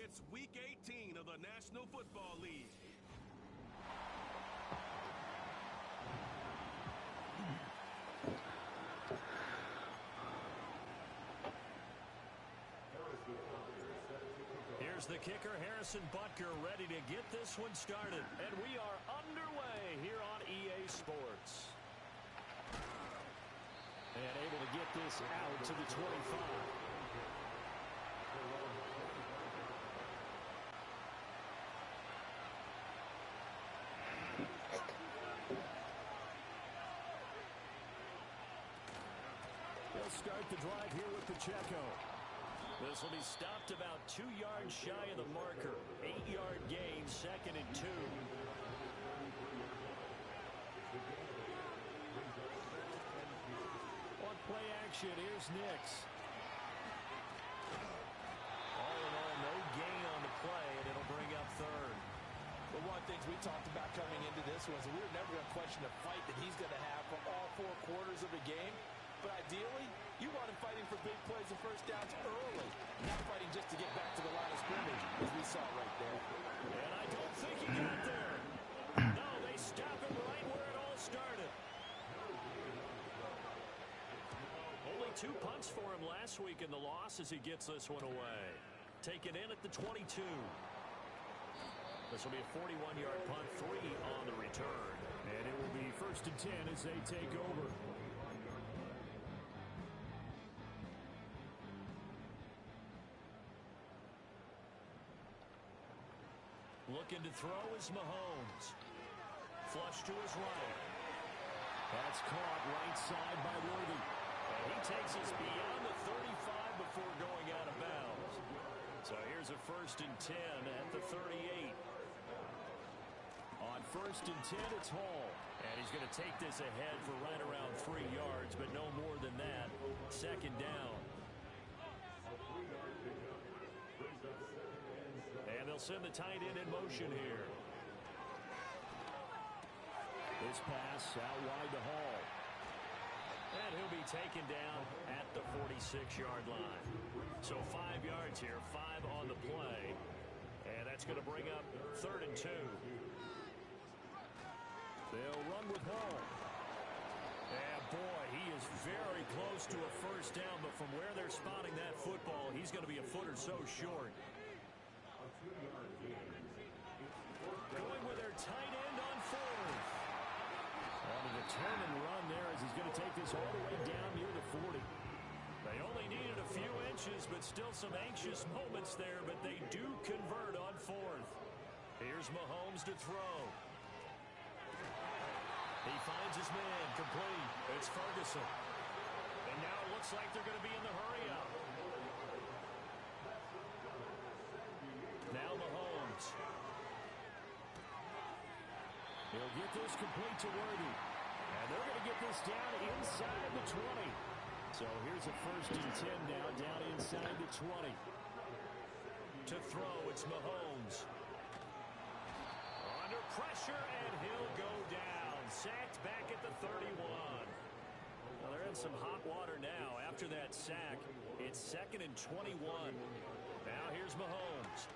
It's Week 18 of the National Football League. Here's the kicker, Harrison Butker, ready to get this one started. And we are underway here on EA Sports. And able to get this out to the 25. They'll start the drive here with Pacheco. This will be stopped about 2 yards shy of the marker. 8-yard gain, 2nd and 2. On play action, here's Nix. All in all, no gain on the play, and it'll bring up 3rd. But one of the things we talked about coming into this was we were never going to question the fight that he's going to have for all 4 quarters of the game. But ideally, you want him fighting for big plays and first downs early, not fighting just to get back to the line of scrimmage, as we saw right there. And I don't think he got there. No, they stop him right where it all started. Only 2 punts for him last week in the loss as he gets this one away. Taken in at the 22. This will be a 41-yard punt, 3 on the return. And it will be 1st and 10 as they take over. Looking to throw is Mahomes. Flush to his right. That's caught right side by Worthy. And he takes us beyond the 35 before going out of bounds. So here's a 1st and 10 at the 38. On 1st and 10, it's Hall. And he's going to take this ahead for right around 3 yards, but no more than that. 2nd down. And they'll send the tight end in motion here. This pass out wide to Hall. And he'll be taken down at the 46-yard line. So 5 yards here, 5 on the play. And that's going to bring up 3rd and 2. They'll run with Hall. And boy, he is very close to a first down, but from where they're spotting that football, he's going to be a foot or so short. Going with their tight end on 4th. On the turn and run there as he's going to take this all the way down near the 40. They only needed a few inches, but still some anxious moments there, but they do convert on 4th. Here's Mahomes to throw. He finds his man, complete. It's Ferguson. And now it looks like they're going to be in the hurry-up. Now Mahomes. He'll get this complete to Worthy. And they're going to get this down inside the 20. So here's a 1st and 10 now, down inside the 20. To throw, it's Mahomes. Under pressure, and he'll go down. Sacked back at the 31. Well, they're in some hot water now. After that sack, it's 2nd and 21. Now here's Mahomes.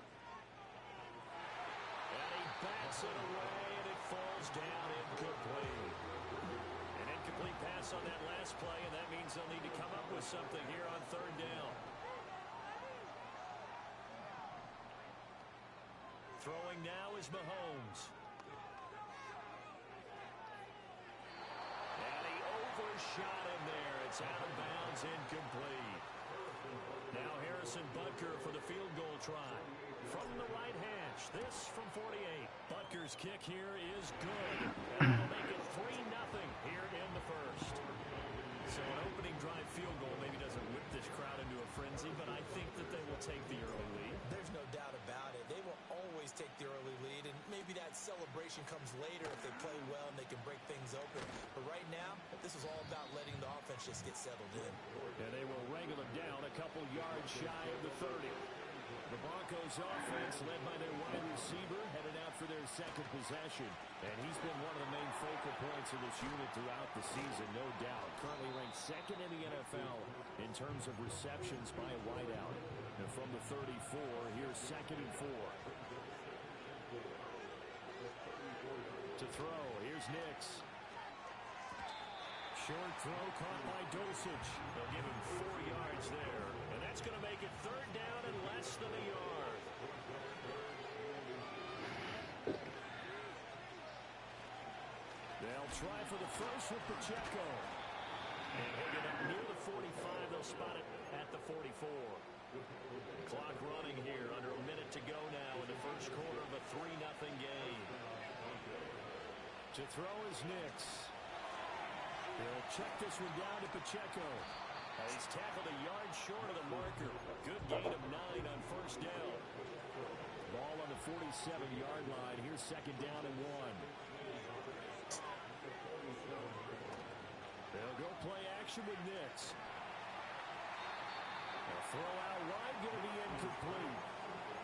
And he backs it away, and it falls down incomplete. An incomplete pass on that last play, and that means they'll need to come up with something here on 3rd down. Throwing now is Mahomes. And he overshot him there. It's out of bounds, incomplete. Now Harrison Butker for the field goal try. From the right hash, this from 48. Butker's kick here is good. And that'll make it 3-0 here in the 1st. So an opening drive field goal maybe doesn't whip this crowd into a frenzy, but I think that they will take the early lead. There's no doubt about it. They will always take the early lead, and maybe that celebration comes later if they play well and they can break things open. But right now, this is all about letting the offense just get settled in. And they will wrangle them down a couple yards shy of the 30. The Broncos offense led by their wide receiver headed out for their 2nd possession. And he's been one of the main focal points of this unit throughout the season, no doubt. Currently ranked 2nd in the NFL in terms of receptions by a wideout. And from the 34, here's 2nd and 4. To throw, here's Nix. Short throw caught by Dosage. They'll give him 4 yards there. And that's going to make it 3rd down and less than a yard. They'll try for the first with Pacheco. And he'll get up near the 45. They'll spot it at the 44. Clock running here. Under a minute to go now in the first quarter of a 3-0 game. To throw is Nix. They'll check this one down to Pacheco. He's tackled a yard short of the marker. Good gain of 9 on first down. Ball on the 47-yard line. Here's 2nd down and 1. They'll go play action with Nix. A throw out wide, going to be incomplete.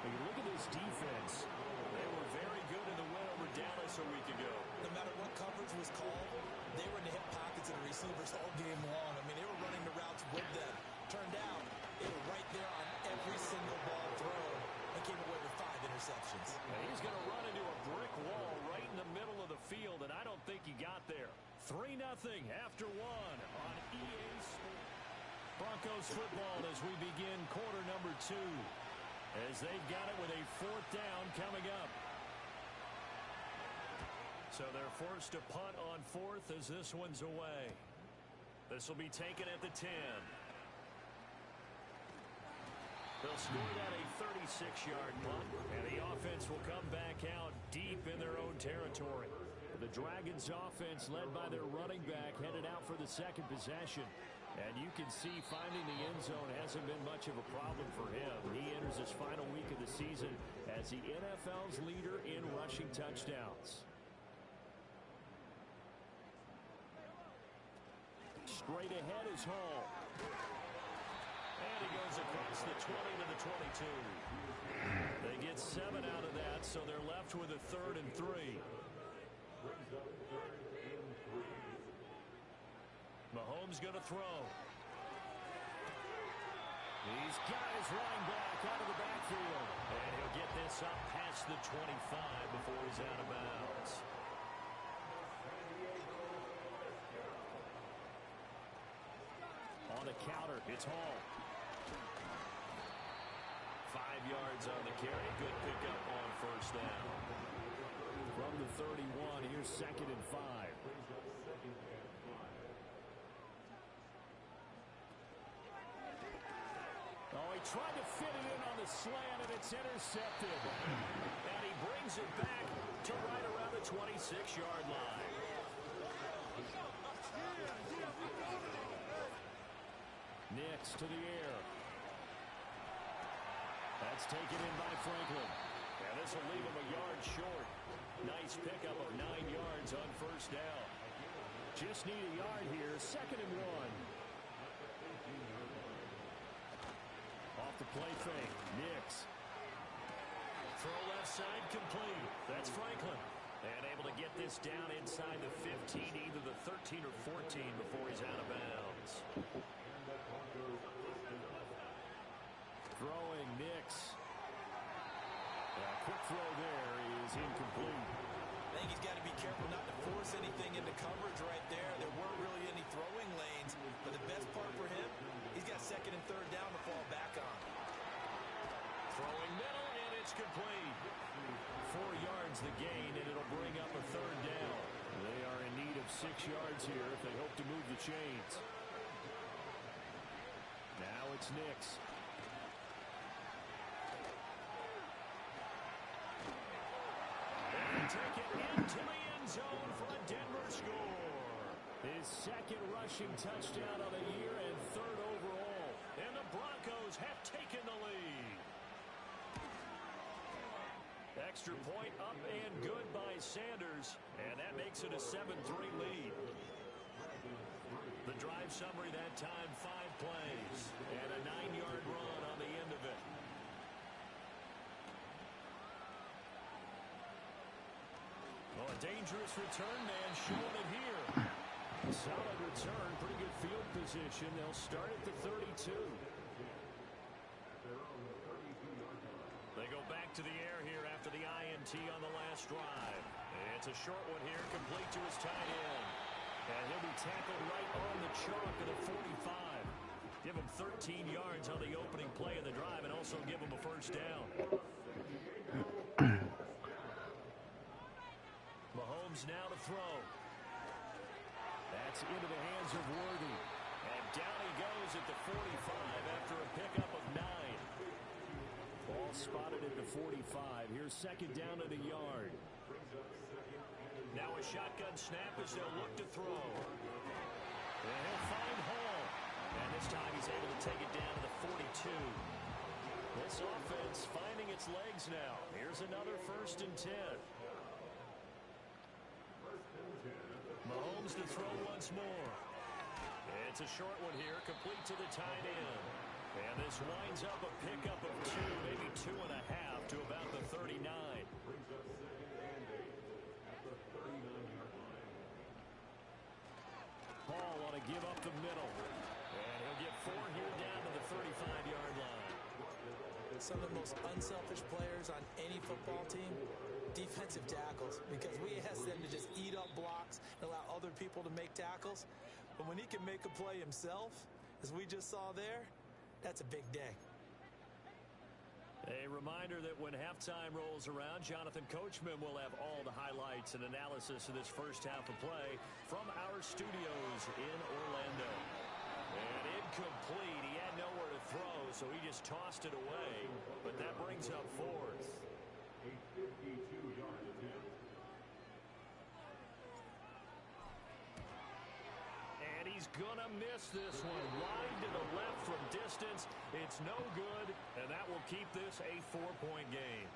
When you look at this defense, they were very good in the win over Dallas a week ago. No matter what coverage was called, they were in the hip pockets of the receivers all game long. I mean, they were running the routes with them. Turned out, they were right there on every single ball thrown and came away with 5 interceptions. And he's going to run into a brick wall right in the middle of the field, and I don't think he got there. 3-0 after 1 on EA Sports. Broncos football as we begin quarter number 2. As they've got it with a 4th down coming up. So they're forced to punt on 4th as this one's away. This will be taken at the 10. They'll score that a 36-yard punt, and the offense will come back out deep in their own territory. The Dragons offense led by their running back headed out for the 2nd possession. And you can see finding the end zone hasn't been much of a problem for him. He enters his final week of the season as the NFL's leader in rushing touchdowns. Straight ahead is Hall. And he goes across the 20 to the 22. They get 7 out of that, so they're left with a 3rd and 3. Mahomes going to throw. He's got his running back out of the backfield. And he'll get this up past the 25 before he's out of bounds. On the counter, it's Hall. 5 yards on the carry. Good pickup on first down. From the 31, here's 2nd and 5. Oh, he tried to fit it in on the slant, and it's intercepted. And he brings it back to right around the 26-yard line. Nix to the air. That's taken in by Franklin. And this will leave him a yard short. Nice pickup of 9 yards on first down. Just need a yard here. 2nd and 1. Off the play fake. Nix. Throw left side complete. That's Franklin. And able to get this down inside the 15, either the 13 or 14 before he's out of bounds. Throwing Nix. Quick throw there is incomplete. I think he's got to be careful not to force anything into coverage right there. There weren't really any throwing lanes, but the best part for him, he's got 2nd and 3rd down to fall back on. Throwing middle, and it's complete. 4 yards the gain, and it'll bring up a 3rd down. They are in need of 6 yards here if they hope to move the chains. Now it's Nix. Take it into the end zone for a Denver score. His 2nd rushing touchdown of the year and 3rd overall. And the Broncos have taken the lead. Extra point up and good by Sanders. And that makes it a 7-3 lead. The drive summary that time, 5 plays. And a 9-yard run on the end of it. Well, a dangerous return man showing it here. Solid return, pretty good field position. They'll start at the 32. last drive. It's a short one here, complete to his tight end. And he'll be tackled right on the chalk at the 45. Give him 13 yards on the opening play of the drive and also give him a first down. Mahomes now to throw. That's into the hands of Worthy. And down he goes at the 45 after a pickup of 9. Ball spotted at the 45. Here's second down at a yard. Now a shotgun snap as they'll look to throw. And he'll find Hall. And this time he's able to take it down to the 42. This offense finding its legs now. Here's another 1st and 10. Mahomes to throw once more. It's a short one here, complete to the tight end. And this winds up a pickup of 2, maybe 2.5 to about the 39. Hall want to give up the middle. And he'll get 4 here down to the 35-yard line. Some of the most unselfish players on any football team, defensive tackles, because we ask them to just eat up blocks and allow other people to make tackles. But when he can make a play himself, as we just saw there, that's a big day. A reminder that when halftime rolls around, Jonathan Coachman will have all the highlights and analysis of this first half of play from our studios in Orlando. And incomplete. He had nowhere to throw, so he just tossed it away. But that brings up 4th. A 52-yard attempt. And he's going to miss this one. Wide to the left from distance. It's no good, and that will keep this a 4-point game.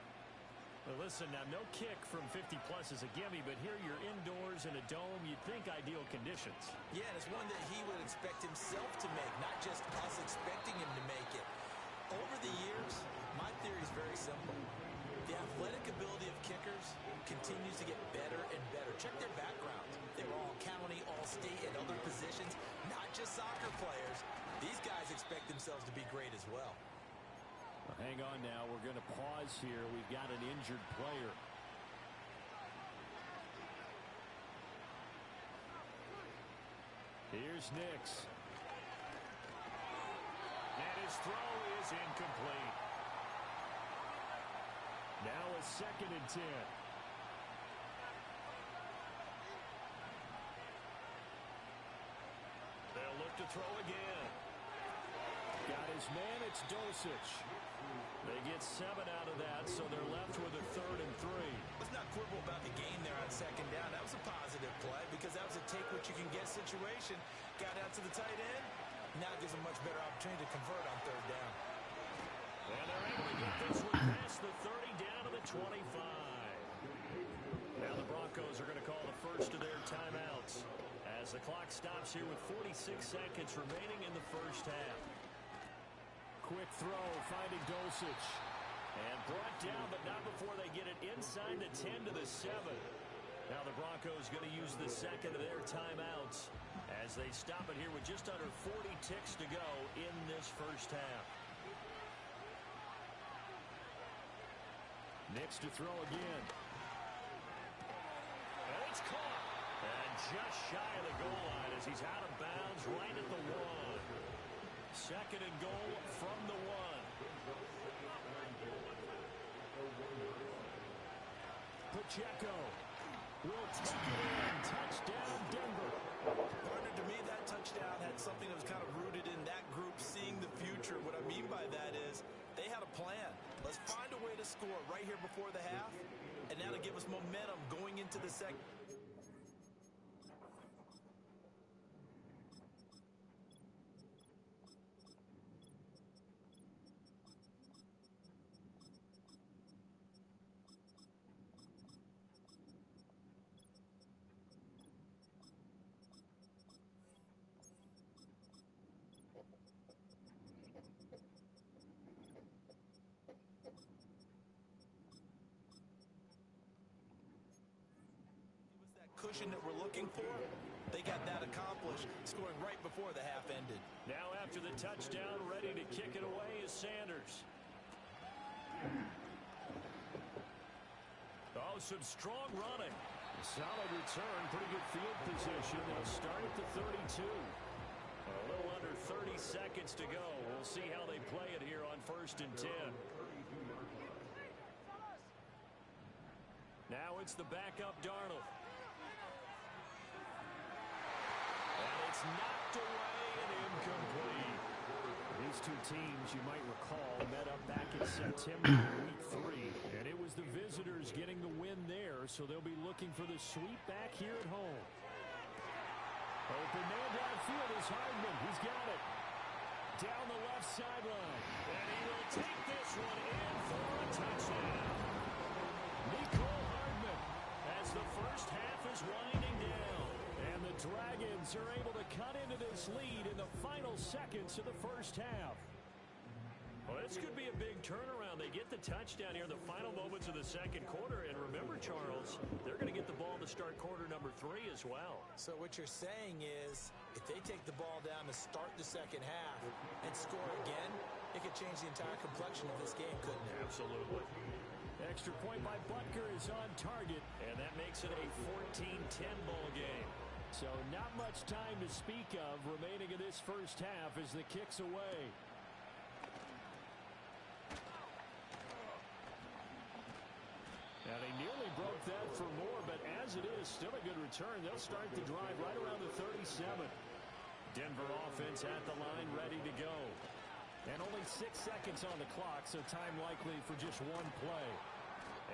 Well, listen, now no kick from 50-plus is a gimme, but here you're indoors in a dome. You'd think ideal conditions. Yeah, and it's one that he would expect himself to make, not just us expecting him to make it. Over the years, my theory is very simple. The athletic ability of kickers continues to get better and better. Check their background. They were all county, all state, and other positions, not just soccer players. These guys expect themselves to be great as well. Hang on now. We're going to pause here. We've got an injured player. Here's Nix. And his throw is incomplete. Now a 2nd and 10. They'll look to throw again. Got his man, it's Dosich. They get 7 out of that, so they're left with a 3rd and 3. Let's not quibble about the gain there on 2nd down. That was a positive play because that was a take-what-you-can-get situation. Got out to the tight end. Now gives a much better opportunity to convert on 3rd down. And they're able to get this one past the 30 down to the 25. Now the Broncos are going to call the first of their timeouts as the clock stops here with 46 seconds remaining in the first half. Quick throw, finding Dosich. And brought down, but not before they get it inside the 10 to the 7. Now the Broncos going to use the second of their timeouts as they stop it here with just under 40 ticks to go in this first half. Nix to throw again. And it's caught. And just shy of the goal line as he's out of bounds right at the 1. 2nd and goal from the 1. Pacheco will take it in. Touchdown, Denver. Partner, to me, that touchdown had something that was kind of rooted in that group seeing the future. What I mean by that is they had a plan. Let's find a way to score right here before the half, and now to give us momentum going into the second. Cushion that we're looking for, they got that accomplished, scoring right before the half ended. Now after the touchdown, ready to kick it away is Sanders. Oh, Oh, some strong running. Solid return, pretty good field position. They'll start at the 32. A little under 30 seconds to go. We'll see how they play it here on 1st and 10. Now it's the backup Darnold. And it's knocked away and incomplete. These two teams, you might recall, met up back in September in Week 3. And it was the visitors getting the win there, so they'll be looking for the sweep back here at home. Open man downfield is Hardman. He's got it. Down the left sideline. And he will take this one in for a touchdown. Nicole Hardman as the first half is winding down. And the Dragons are able to cut into this lead in the final seconds of the first half. Well, this could be a big turnaround. They get the touchdown here in the final moments of the second quarter. And remember, Charles, they're going to get the ball to start quarter number 3 as well. So what you're saying is if they take the ball down to start the second half and score again, it could change the entire complexion of this game, couldn't it? Absolutely. Extra point by Butker is on target, and that makes it a 14-10 ball game. So not much time to speak of remaining in this first half as the kick's away. Now, they nearly broke that for more, but as it is, still a good return. They'll start the drive right around the 37. Denver offense at the line, ready to go. And only 6 seconds on the clock, so time likely for just one play.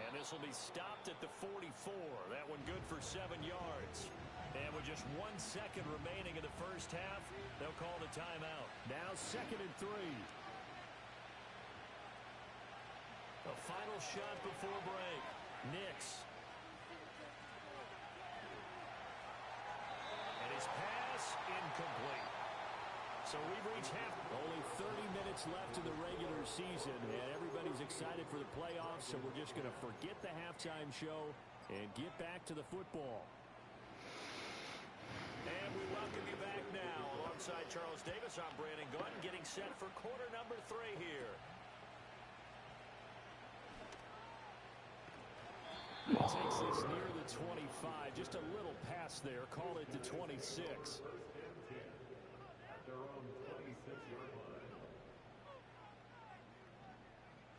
And this will be stopped at the 44. That one good for 7 yards. And with just 1 second remaining in the first half, they'll call the timeout. Now 2nd and 3. A final shot before break. Nix. And his pass incomplete. So we've reached half. Only 30 minutes left in the regular season, and everybody's excited for the playoffs, so we're just going to forget the halftime show and get back to the football. And we welcome you back now. Alongside Charles Davis, I'm Brandon Gunn, getting set for quarter number 3 here. He takes this near the 25. Just a little pass there. Call it the 26.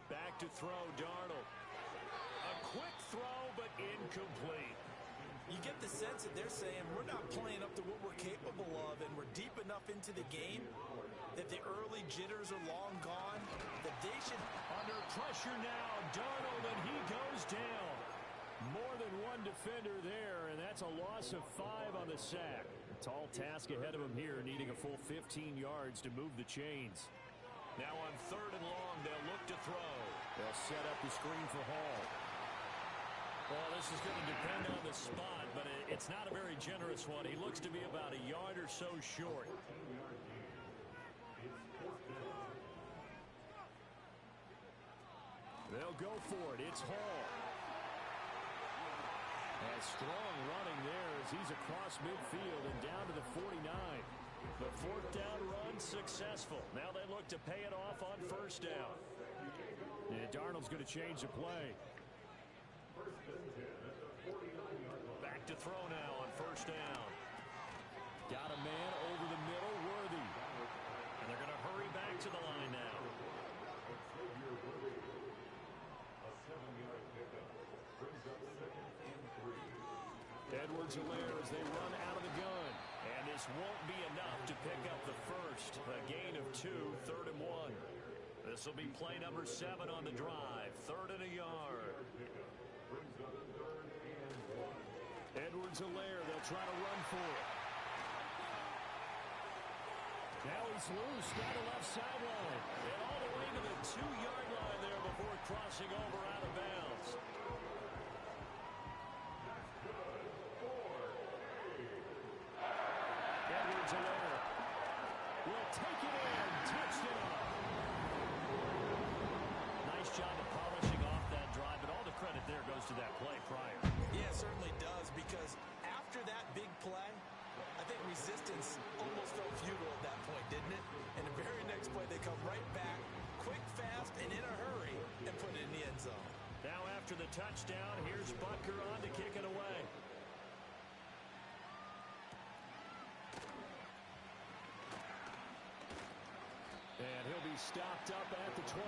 Back to throw, Darnold. A quick throw, but incomplete. You get the sense that they're saying we're not playing up to what we're capable of, and we're deep enough into the game that the early jitters are long gone, that they should... Under pressure now, Darnold, and he goes down. More than one defender there, and that's a loss of 5 on the sack. Tall task ahead of him here, needing a full 15 yards to move the chains. Now on 3rd and long, they'll look to throw. They'll set up the screen for Hall. Well, this is going to depend on the spot, but it's not a very generous one. He looks to be about a yard or so short. They'll go for it. It's Hall. And strong running there as he's across midfield and down to the 49. The 4th down run successful. Now they look to pay it off on 1st down. And Darnold's going to change the play. Back to throw now on 1st down. Got a man over the middle, Worthy. And they're going to hurry back to the line now. Edwards-Helaire as they run out of the gun. And this won't be enough to pick up the first. A gain of 2, 3rd and 1. This will be play number 7 on the drive. 3rd and a yard. Edwards-Helaire, they'll try to run for it. Now he's loose down the left sideline. And all the way to the 2-yard line there before crossing over out of bounds. Edwards-Helaire will take it in. Touchdown. Nice job of polishing off that drive, but all the credit there goes to that play prior. Yeah, it certainly does, because after that big play, I think resistance almost felt futile at that point, didn't it? And the very next play, they come right back, quick, fast, and in a hurry, and put it in the end zone. Now after the touchdown, here's Butker on to kick it away. And he'll be stopped up at the 25.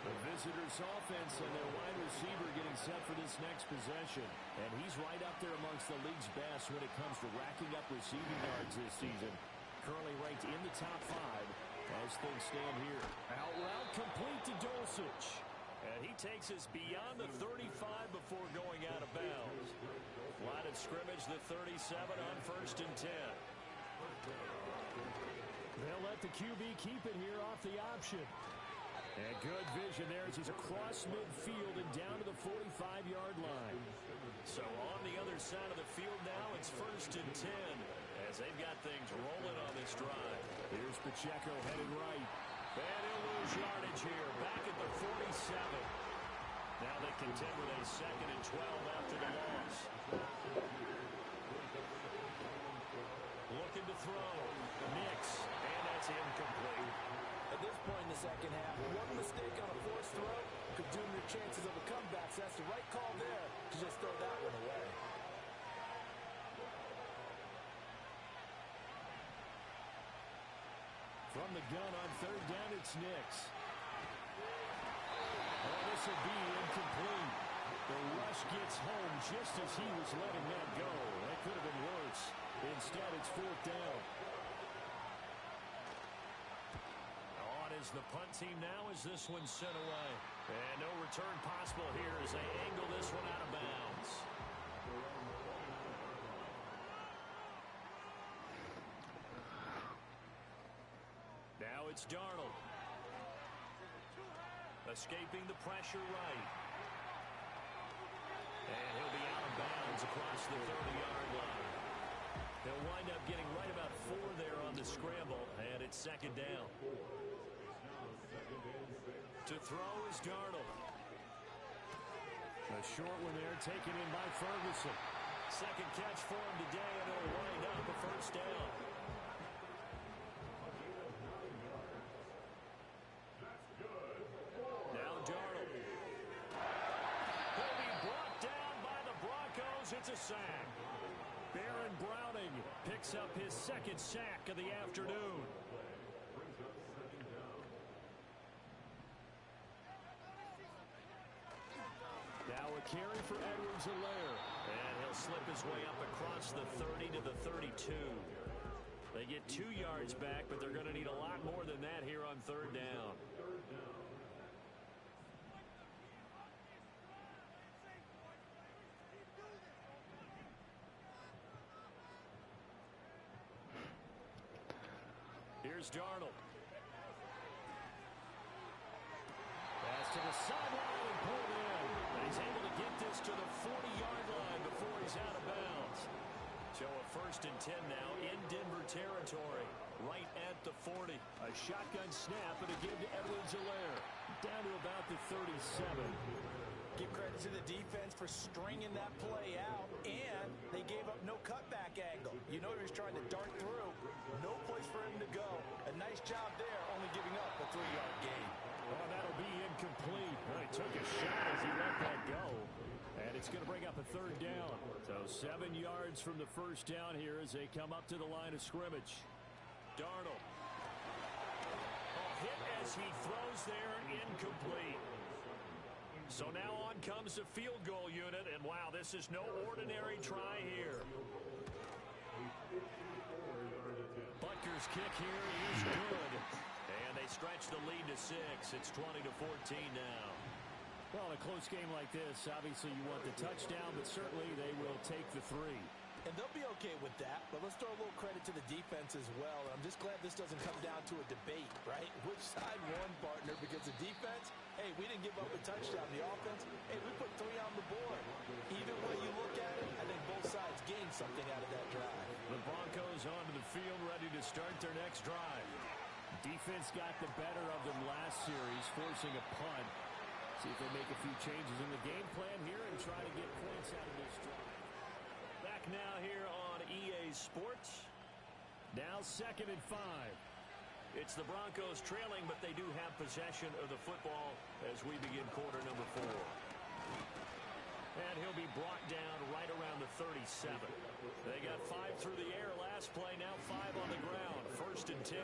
The visitors' offense and their wide receiver getting set for this next possession. And he's right up there amongst the league's best when it comes to racking up receiving yards this season. Currently ranked in the top 5 as things stand here. Out route complete to Dulcich. And he takes us beyond the 35 before going out of bounds. Line of scrimmage, the 37 on 1st and 10. They'll let the QB keep it here off the option. And good vision there as he's across midfield and down to the 45-yard line. So on the other side of the field now, it's 1st and 10 as they've got things rolling on this drive. Here's Pacheco headed right. And he'll lose yardage here, back at the 47. Now they contend with a 2nd and 12 after the loss. Looking to throw. Nix, and that's incomplete. At this point in the second half, one mistake on a forced throw could doom your chances of a comeback. So that's the right call there to just throw that one away. From the gun on 3rd down, it's Nix. Oh, this will be incomplete. The rush gets home just as he was letting that go. That could have been worse. Instead, it's 4th down. On is the punt team now as this one's sent away. And no return possible here as they angle this one out of bounds. Now it's Darnold. Escaping the pressure right. And he'll be out of bounds across the 30-yard line. They'll wind up getting right about 4 there on the scramble, and it's 2nd down. To throw is Darnold. A short one there taken in by Ferguson. Second catch for him today, and it'll wind up a 1st down. Now Darnold. He'll be brought down by the Broncos. It's a sack. Baron Browning picks up his 2nd sack of the afternoon. Now a carry for Edwards-Helaire. And he'll slip his way up across the 30 to the 32. They get 2 yards back, but they're going to need a lot more than that here on 3rd down. Here's Darnold. Pass to the sideline and pulled in. But he's able to get this to the 40-yard line before he's out of bounds. So a 1st and 10 now in Denver territory, right at the 40. A shotgun snap and a give to Edwards-Helaire. Down to about the 37. Give credit to the defense for stringing that play out, and they gave up no cutback angle. You know he was trying to dart through. No place for him to go. A nice job there, only giving up a 3-yard gain. Oh, that'll be incomplete. Well, he took a shot as he let that go. And it's going to bring up a 3rd down. So 7 yards from the 1st down here as they come up to the line of scrimmage. Darnold. Oh, hit as he throws there, incomplete. So now on comes the field goal unit, and wow, this is no ordinary try here. Butker's kick here is good. And they stretch the lead to 6. It's 20 to 14 now. Well, in a close game like this, obviously you want the touchdown, but certainly they will take the 3. And they'll be okay with that, but let's throw a little credit to the defense as well. And I'm just glad this doesn't come down to a debate, right? Which side won, partner? Because the defense, hey, we didn't give up a touchdown. The offense, hey, we put 3 on the board. Either way you look at it, I think both sides gained something out of that drive. The Broncos onto the field, ready to start their next drive. Defense got the better of them last series, forcing a punt. See if they make a few changes in the game plan here and try to get points out of this drive. Back now here on EA Sports. Now 2nd and 5. It's the Broncos trailing, but they do have possession of the football as we begin quarter number 4. And he'll be brought down right around the 37. They got 5 through the air last play, now 5 on the ground. 1st and 10.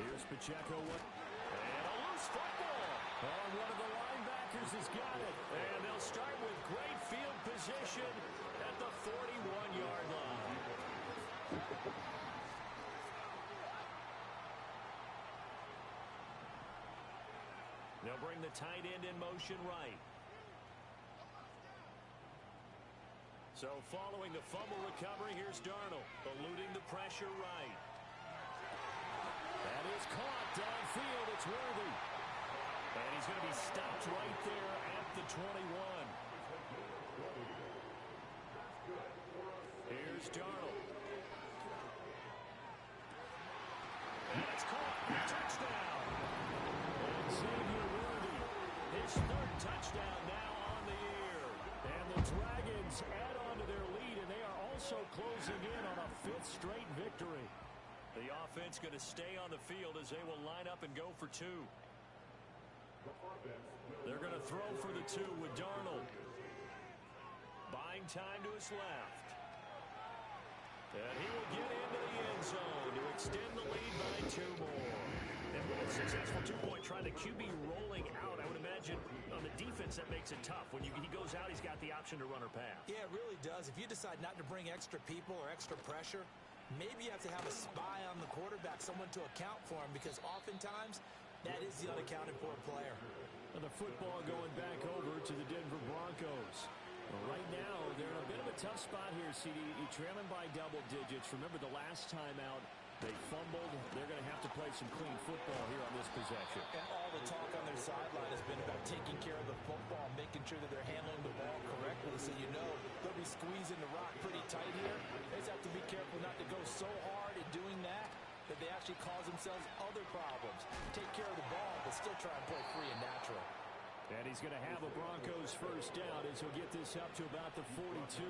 Here's Pacheco. And a loose football. Oh, one of the linebackers has got it. And they'll start with great field position at the 41-yard line. They'll bring the tight end in motion right. So following the fumble recovery, here's Darnold, eluding the pressure right. That is caught downfield. It's Worthy. And he's going to be stopped right there at the 21. Here's Darnold. And it's caught. Touchdown. And Xavier Worthy, his 3rd touchdown now on the year. And the Dragons add on to their lead, and they are also closing in on a 5th straight victory. The offense going to stay on the field as they will line up and go for 2. They're going to throw for the 2 with Darnold. Buying time to his left. And he will get into the end zone to extend the lead by 2 more. And with a successful 2-point try, the QB rolling out, I would imagine on the defense that makes it tough. When he goes out, he's got the option to run or pass. Yeah, it really does. If you decide not to bring extra people or extra pressure, maybe you have to have a spy on the quarterback, someone to account for him, because oftentimes that is the unaccounted for player. And the football going back over to the Denver Broncos. Well, right now, they're in a bit of a tough spot here, CD. You're trailing by double digits. Remember the last time out, they fumbled. They're going to have to play some clean football here on this possession. And all the talk on their sideline has been about taking care of the football, making sure that they're handling the ball correctly. So you know they'll be squeezing the rock pretty tight here. They just have to be careful not to go so hard in doing that they actually cause themselves other problems. Take care of the ball, but still try and play free and natural. And he's going to have a Broncos 1st down as he'll get this up to about the 42.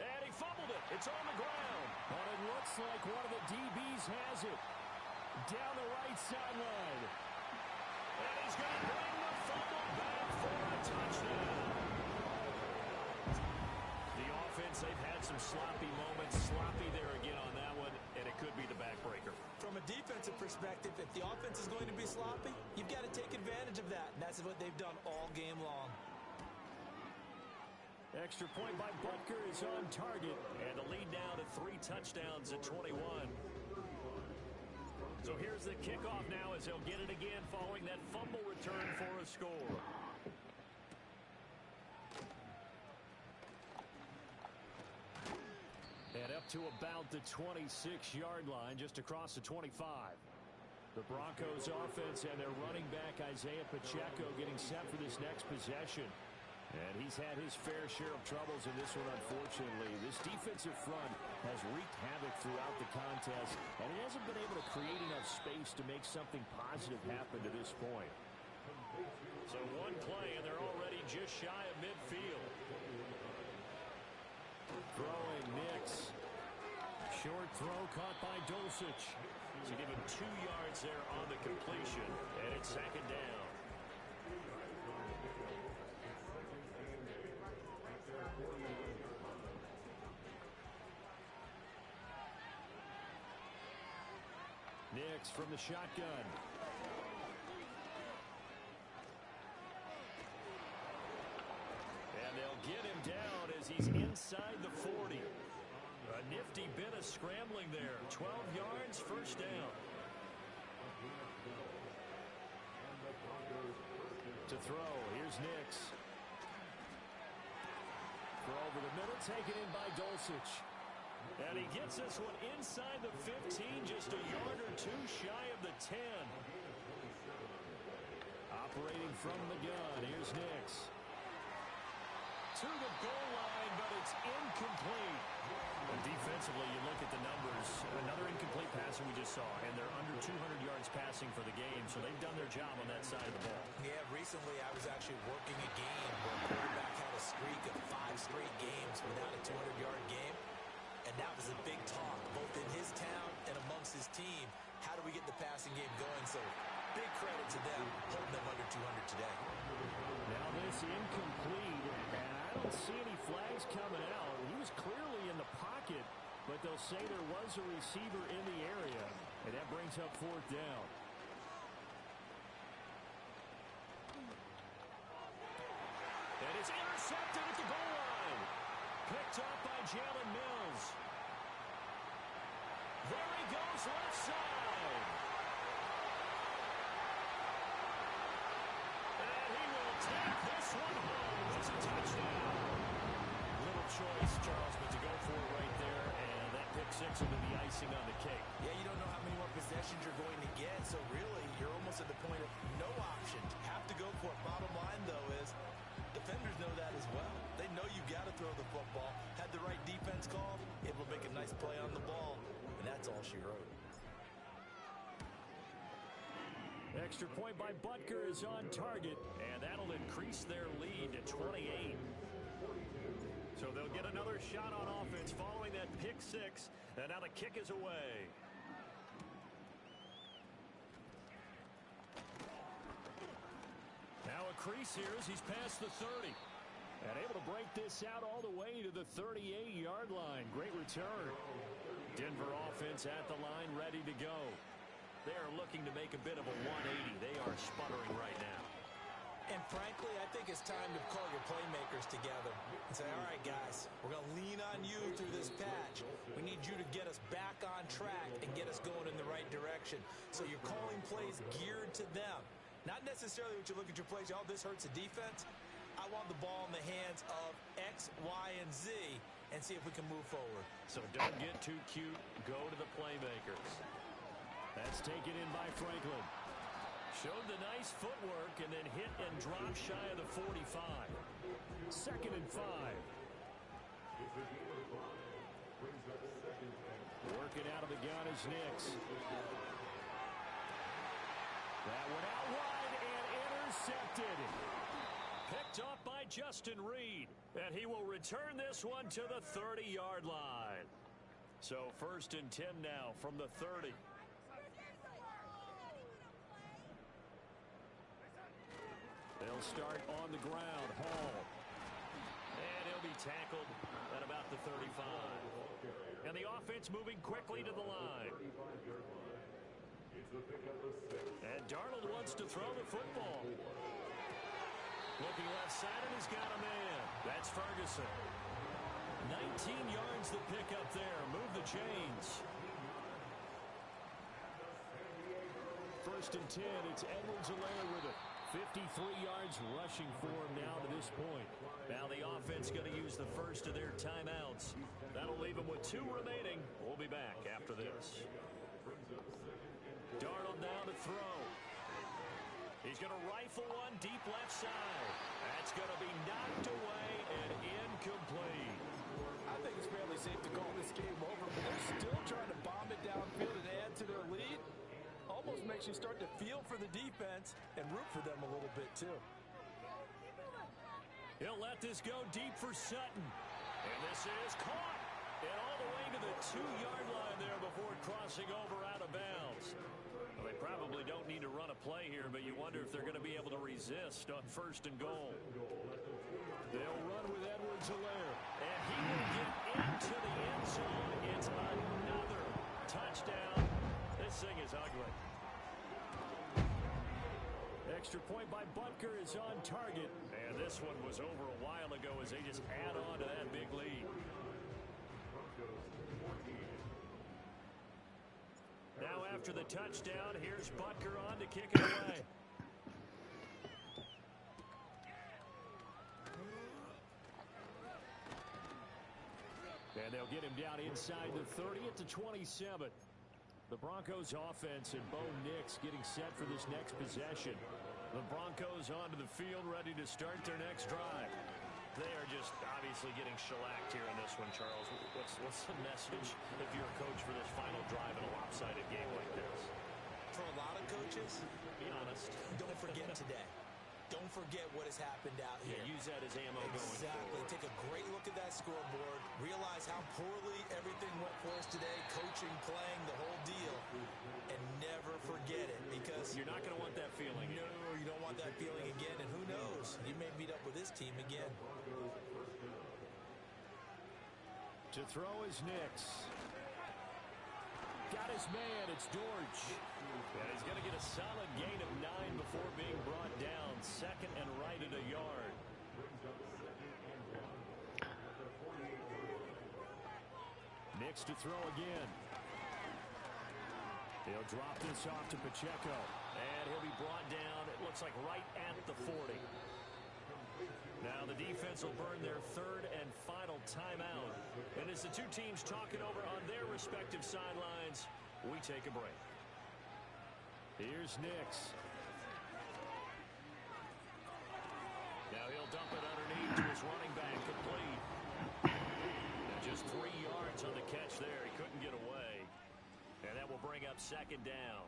And he fumbled it. It's on the ground. But it looks like one of the DBs has it. Down the right sideline. And he's going to bring the fumble back for a touchdown. The offense, they've had some sloppy moments. Sloppy there again on that one, and it could be the backbreaker. From a defensive perspective, if the offense is going to be sloppy, you've got to take advantage of that, and that's what they've done all game long. Extra point by Butker is on target, and the lead now to 3 touchdowns at 21. So here's the kickoff now as they'll get it again following that fumble return for a score. And up to about the 26-yard line, just across the 25. The Broncos offense and their running back Isaiah Pacheco getting set for this next possession. And he's had his fair share of troubles in this one, unfortunately. This defensive front has wreaked havoc throughout the contest, and he hasn't been able to create enough space to make something positive happen to this point. So one play, and they're already just shy of midfield. Throwing Nix. Short throw caught by Dulcich. So give him 2 yards there on the completion, and it's 2nd down. Nix from the shotgun. And they'll get him down as he's inside the 40. A nifty bit of scrambling there. 12 yards, 1st down. To throw, here's Nix. Throw over the middle, taken in by Dulcich. And he gets this one inside the 15, just a yard or 2 shy of the 10. Operating from the gun, here's Nix. To the goal line, but it's incomplete. And defensively, you look at the numbers. Broncos, another incomplete passer we just saw, and they're under 200 yards passing for the game, so they've done their job on that side of the ball. Yeah, recently I was actually working a game where a quarterback had a streak of 5 straight games without a 200-yard game, and that was a big talk, both in his town and amongst his team. How do we get the passing game going? So big credit to them, holding them under 200 today. Now this incomplete, and I don't see any flags coming out. He was clearly in the pocket, but they'll say there was a receiver in the area, and that brings up 4th down. And it's intercepted at the goal line. Picked up by Jalen Mills. There he goes, left side. And he will take this one home. It's a touchdown. Little choice, Charles, but to go for it right there, and that pick 6 will be the icing on the cake. Yeah, you don't know how many more possessions you're going to get, so really you're almost at the point of no options. Have to go for it. Bottom line, though, is defenders know that as well. They know you got to throw the football. Had the right defense call, able to make a nice play on the ball, and that's all she wrote. Extra point by Butker is on target, and that'll increase their lead to 28. So they'll get another shot on offense following that pick 6, and now the kick is away. Now a crease here as he's past the 30. And able to break this out all the way to the 38-yard line. Great return. Denver offense at the line, ready to go. They are looking to make a bit of a 180. They are sputtering right now. And frankly, I think it's time to call your playmakers together and say, all right, guys, we're going to lean on you through this patch. We need you to get us back on track and get us going in the right direction. So you're calling plays geared to them. Not necessarily what you look at your plays, oh, this hurts the defense. I want the ball in the hands of X, Y, and Z and see if we can move forward. So don't get too cute. Go to the playmakers. That's taken in by Franklin. Showed the nice footwork and then hit and drop shy of the 45. 2nd and 5. Working out of the gun is Nix. That went out wide and intercepted. Picked up by Justin Reed. And he will return this one to the 30-yard line. So 1st and 10 now from the 30. They'll start on the ground. Hall. And he'll be tackled at about the 35. And the offense moving quickly to the line. And Darnold wants to throw the football. Looking left side, and he's got a man. That's Ferguson. 19 yards the pick up there. Move the chains. 1st and 10. It's Edwards-Helaire with it. 53 yards rushing for him now to this point. Now the offense going to use the first of their timeouts. That'll leave them with 2 remaining. We'll be back after this. Darnold now to throw. He's going to rifle one deep left side. That's going to be knocked away and incomplete. I think it's fairly safe to call this game over, but they're still trying to bomb it downfield and add to their lead. Almost makes you start to feel for the defense and root for them a little bit, too. He'll let this go deep for Sutton. And this is caught. And all the way to the 2-yard line there before crossing over out of bounds. Well, they probably don't need to run a play here, but you wonder if they're going to be able to resist on 1st and goal. They'll run with Edwards-Helaire. And he will get into the end zone. It's another touchdown. This thing is ugly. Extra point by Butker is on target. And this one was over a while ago as they just add on to that big lead. Now after the touchdown, here's Butker on to kick it away. And they'll get him down inside the 30 at the 27. The Broncos offense and Bo Nix getting set for this next possession. The Broncos onto the field ready to start their next drive. They are just obviously getting shellacked here in this one, Charles. What's the message if you're a coach for this final drive in a lopsided game like this? For a lot of coaches, be honest. Don't forget today. Don't forget what has happened out here. Yeah, use that as ammo going forward. Exactly. Take a great look at that scoreboard. Realize how poorly everything went for us today. Coaching, playing, the whole deal. And never forget it, because you're not going to want that feeling. No, you don't want that feeling again. And who knows? You may meet up with this team again. To throw is Nix. Got his man. It's Dortch. And he's going to get a solid gain of 9 before being brought down. Second and right at a yard. Nix to throw again. He'll drop this off to Pacheco. And he'll be brought down, it looks like right at the 40. Now the defense will burn their third and final timeout. And as the two teams talk it over on their respective sidelines, we take a break. Here's Nix. Now he'll dump it underneath to his running back, complete. And just 3 yards on the catch there. He couldn't get away. And that will bring up second down.